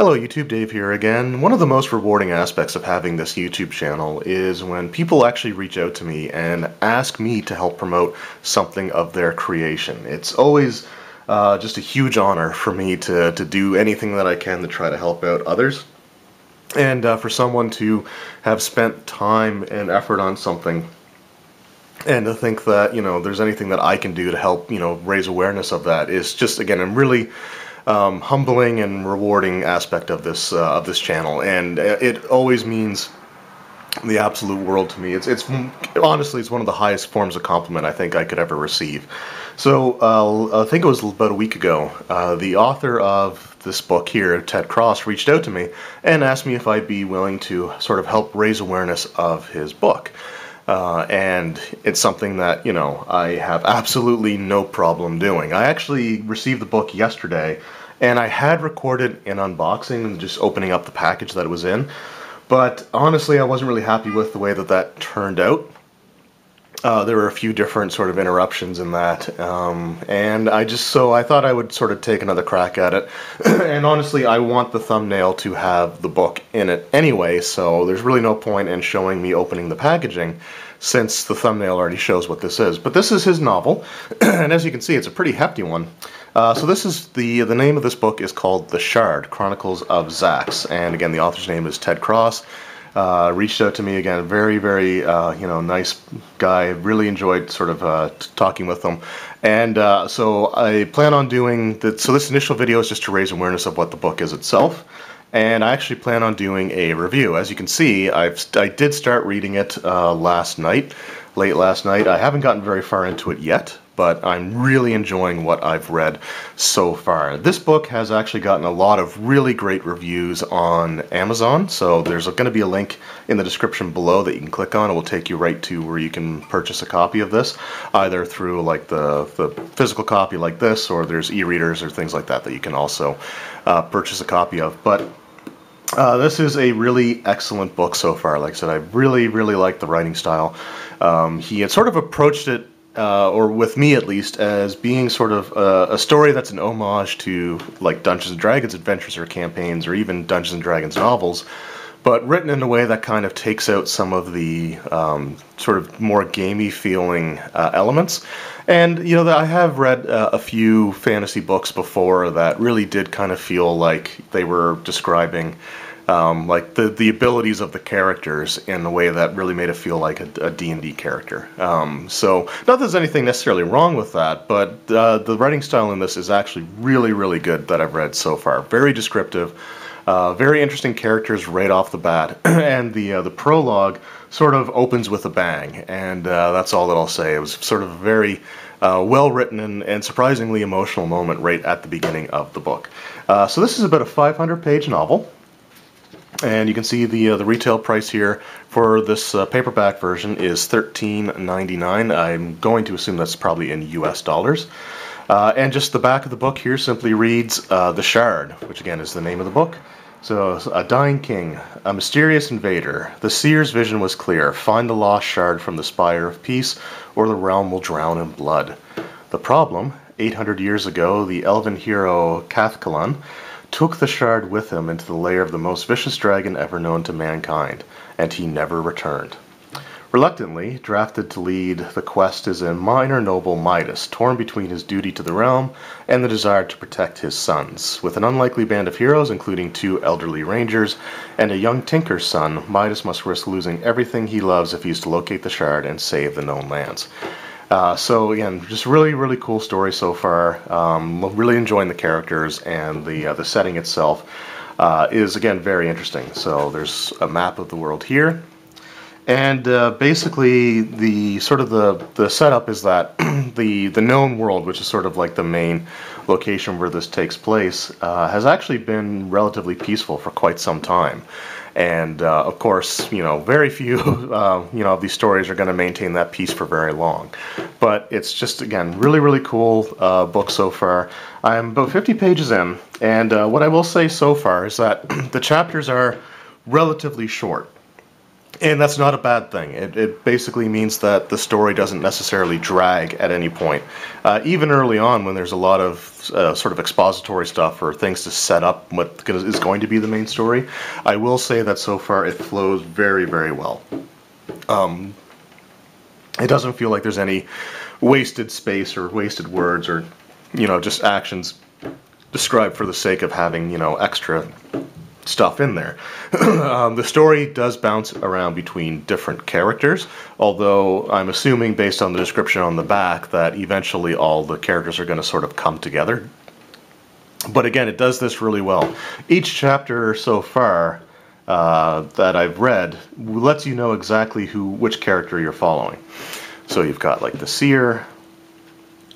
Hello YouTube, Dave here again. One of the most rewarding aspects of having this YouTube channel is when people actually reach out to me and ask me to help promote something of their creation. It's always just a huge honor for me to do anything that I can to try to help out others. And for someone to have spent time and effort on something and to think that, there's anything that I can do to help, raise awareness of that is just, again, a really humbling and rewarding aspect of this channel, and it always means the absolute world to me. It's honestly, it's one of the highest forms of compliment I think I could ever receive. So I think it was about a week ago, the author of this book here, Ted Cross, reached out to me and asked me if I'd be willing to sort of help raise awareness of his book. And it's something that, I have absolutely no problem doing. I actually received the book yesterday, and I had recorded an unboxing and just opening up the package that it was in. But honestly, I wasn't really happy with the way that turned out. There were a few different sort of interruptions in that, and I thought I would sort of take another crack at it. And honestly, I want the thumbnail to have the book in it anyway, so there's really no point in showing me opening the packaging, since the thumbnail already shows what this is. But this is his novel, and as you can see, it's a pretty hefty one. So this is the name of this book is called The Shard: Chronicles of Zax, and again, the author's name is Ted Cross. Reached out to me again, very, very, nice guy. Really enjoyed sort of talking with him, and so I plan on doing that. So this initial video is just to raise awareness of what the book is itself, and I actually plan on doing a review. As you can see, I did start reading it last night, late last night. I haven't gotten very far into it yet, but I'm really enjoying what I've read so far. This book has actually gotten a lot of really great reviews on Amazon, so there's going to be a link in the description below that you can click on. It will take you right to where you can purchase a copy of this, either through like the physical copy like this, or there's e-readers or things like that that you can also purchase a copy of. But this is a really excellent book so far. Like I said, I really, really like the writing style. He had sort of approached it, or with me at least, as being sort of a story that's an homage to like Dungeons & Dragons adventures or campaigns, or even Dungeons & Dragons novels, but written in a way that kind of takes out some of the sort of more gamey feeling elements. And, I have read a few fantasy books before that really did kind of feel like they were describing like the abilities of the characters in a way that really made it feel like a D&D character. So, not that there's anything necessarily wrong with that, but the writing style in this is actually really, really good that I've read so far. Very descriptive, very interesting characters right off the bat, and the prologue sort of opens with a bang, and that's all that I'll say. It was sort of a very well-written and surprisingly emotional moment right at the beginning of the book. So this is about a 500-page novel. And you can see the retail price here for this paperback version is $13.99. I'm going to assume that's probably in US dollars. And just the back of the book here simply reads The Shard, which again is the name of the book. So, a dying king, a mysterious invader. The seer's vision was clear. Find the lost shard from the spire of peace, or the realm will drown in blood. The problem, 800 years ago, the elven hero Cathcalan took the shard with him into the lair of the most vicious dragon ever known to mankind, and he never returned. Reluctantly, drafted to lead the quest is a minor noble Midas, torn between his duty to the realm and the desire to protect his sons. With an unlikely band of heroes, including 2 elderly rangers and a young tinker's son, Midas must risk losing everything he loves if he is to locate the shard and save the known lands. So again, just really, really cool story so far. Really enjoying the characters, and the setting itself is again very interesting. So there's a map of the world here, and basically the setup is that the known world, which is sort of like the main location where this takes place, has actually been relatively peaceful for quite some time. And of course, very few, of these stories are going to maintain that peace for very long. But it's just, again, really, really cool book so far. I'm about 50 pages in, and what I will say so far is that the chapters are relatively short. And that's not a bad thing. It basically means that the story doesn't necessarily drag at any point. Even early on, when there's a lot of sort of expository stuff or things to set up what is going to be the main story, I will say that so far it flows very, very well. It doesn't feel like there's any wasted space or wasted words or, just actions described for the sake of having, extra stuff in there. The story does bounce around between different characters, although I'm assuming based on the description on the back that eventually all the characters are going to sort of come together. But again, it does this really well. Each chapter so far that I've read lets you know exactly which character you're following. So you've got like the Seer,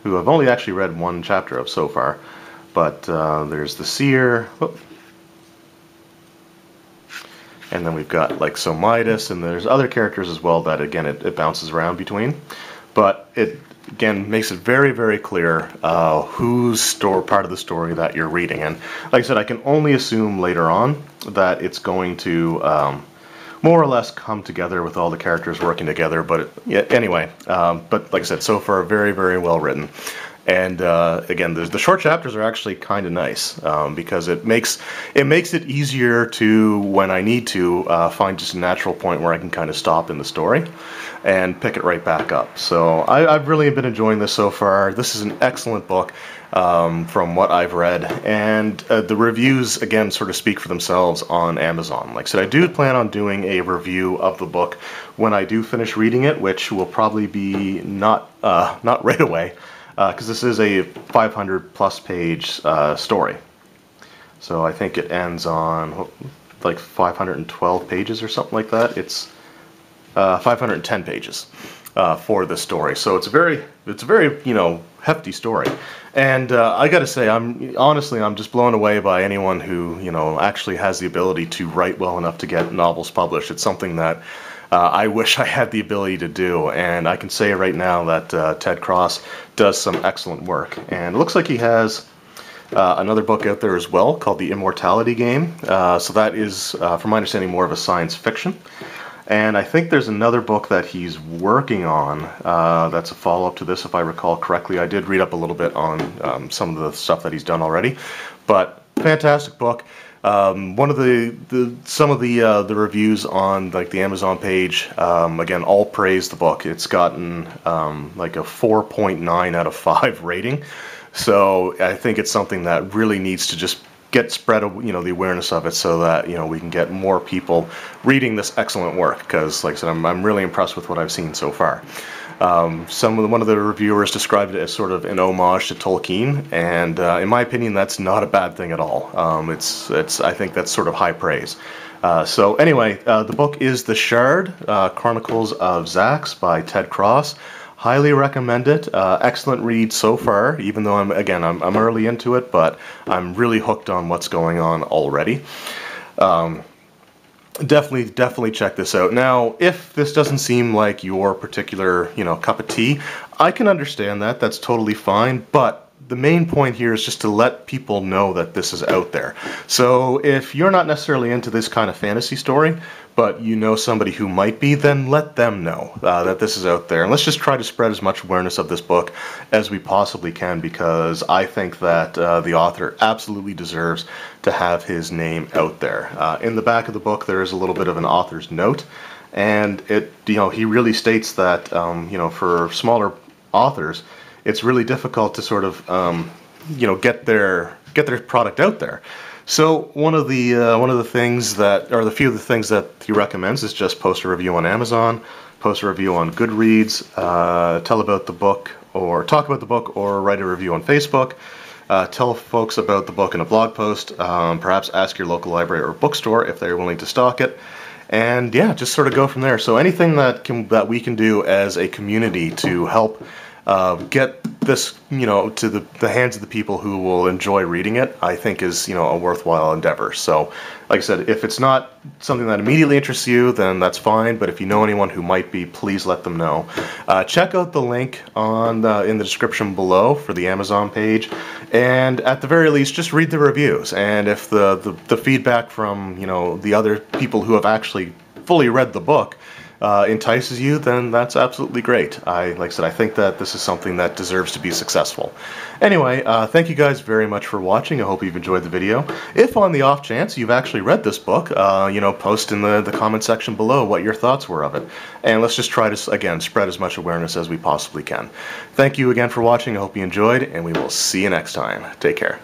who I've only actually read one chapter of so far, but there's the Seer. And then we've got like Midas, and there's other characters as well that, again, it bounces around between. But it, again, makes it very, very clear whose part of the story that you're reading. And like I said, I can only assume later on that it's going to more or less come together with all the characters working together. But anyway, but like I said, so far, very, very well written. And again, the short chapters are actually kind of nice because it makes it easier to, when I need to, find just a natural point where I can kind of stop in the story and pick it right back up. So I've really been enjoying this so far. This is an excellent book from what I've read, and the reviews, again, sort of speak for themselves on Amazon. Like I said, I do plan on doing a review of the book when I do finish reading it, which will probably be not right away, because this is a 500-plus page story. So I think it ends on like 512 pages or something like that. It's 510 pages for this story. So it's a very hefty story. And I got to say, I'm just blown away by anyone who actually has the ability to write well enough to get novels published. It's something that I wish I had the ability to do, and I can say right now that Ted Cross does some excellent work. And it looks like he has another book out there as well called The Immortality Game. So that is, from my understanding, more of a science fiction. And I think there's another book that he's working on that's a follow-up to this, if I recall correctly. I did read up a little bit on some of the stuff that he's done already, but fantastic book. One of some of the reviews on like the Amazon page, again, all praise the book. It's gotten like a 4.9 out of 5 rating. So I think it's something that really needs to just get spread, the awareness of it, so that we can get more people reading this excellent work. Because, like I said, I'm really impressed with what I've seen so far. One of the reviewers described it as sort of an homage to Tolkien, and in my opinion, that's not a bad thing at all. I think that's sort of high praise. So anyway, the book is The Shard, Chronicles of Zax by Ted Cross. Highly recommend it. Excellent read so far, even though I'm early into it, but I'm really hooked on what's going on already. Definitely check this out. Now, if this doesn't seem like your particular, cup of tea, I can understand that. That's totally fine, but the main point here is just to let people know that this is out there. So if you're not necessarily into this kind of fantasy story, but you know somebody who might be, then let them know that this is out there. And let's just try to spread as much awareness of this book as we possibly can, because I think that the author absolutely deserves to have his name out there. In the back of the book, there is a little bit of an author's note, and he really states that for smaller authors, it's really difficult to sort of get their product out there. So one of the things that, or the few of the things that he recommends, is just post a review on Amazon, post a review on Goodreads, tell about the book, or talk about the book, or write a review on Facebook. Tell folks about the book in a blog post. Perhaps ask your local library or bookstore if they're willing to stock it. And yeah, just sort of go from there. So anything that we can do as a community to help get this, to the hands of the people who will enjoy reading it, I think is, a worthwhile endeavor. So, like I said, if it's not something that immediately interests you, then that's fine. But if you know anyone who might be, please let them know. Check out the link in the description below for the Amazon page, and at the very least, just read the reviews. And if the feedback from the other people who have actually fully read the book, entices you, then that's absolutely great. Like I said, I think that this is something that deserves to be successful. Anyway, thank you guys very much for watching. I hope you've enjoyed the video. If on the off chance you've actually read this book, post in the comment section below what your thoughts were of it. And let's just try to, again, spread as much awareness as we possibly can. Thank you again for watching. I hope you enjoyed, and we will see you next time. Take care.